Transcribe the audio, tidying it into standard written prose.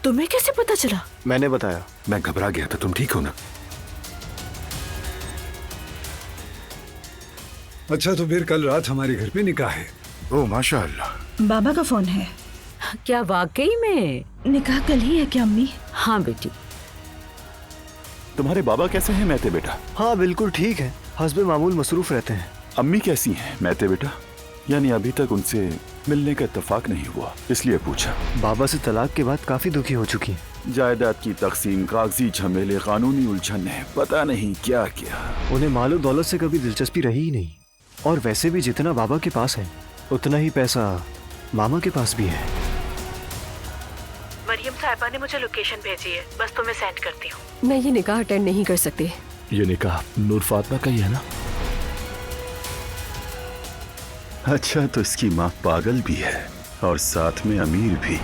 तुम्हें कैसे पता चला? मैंने बताया। मैं घबरा गया था। तुम ठीक हो ना? अच्छा, तो फिर कल रात हमारे घर पे निकाह है। ओह माशाअल्लाह। बाबा का फोन है। क्या वाकई में? निकाह कल ही है क्या अम्मी? हाँ बेटी। तुम्हारे बाबा कैसे हैं मैते बेटा? हाँ बिल्कुल ठीक है, हस्बे मामूल मसरूफ रहते हैं। अम्मी कैसी हैं मैते बेटा? यानी अभी तक उनसे मिलने का इत्तेफाक नहीं हुआ, इसलिए पूछा। बाबा से तलाक के बाद काफी दुखी हो चुकी हैं। जायदाद की तकसीम, कागजी झमेले, कानूनी उलझने, पता नहीं क्या क्या। उन्हें मालो दौलत से कभी दिलचस्पी रही ही नहीं। और वैसे भी जितना बाबा के पास है उतना ही पैसा मामा के पास भी है। मरियम साहिबा ने मुझे लोकेशन भेजी है, बस तुम्हें सेंड करती हूँ। मैं ये निकाह अटेंड नहीं कर सकती। ये निकाह नूर फातिमा का ही है ना? अच्छा, तो इसकी माँ पागल भी है और साथ में अमीर भी।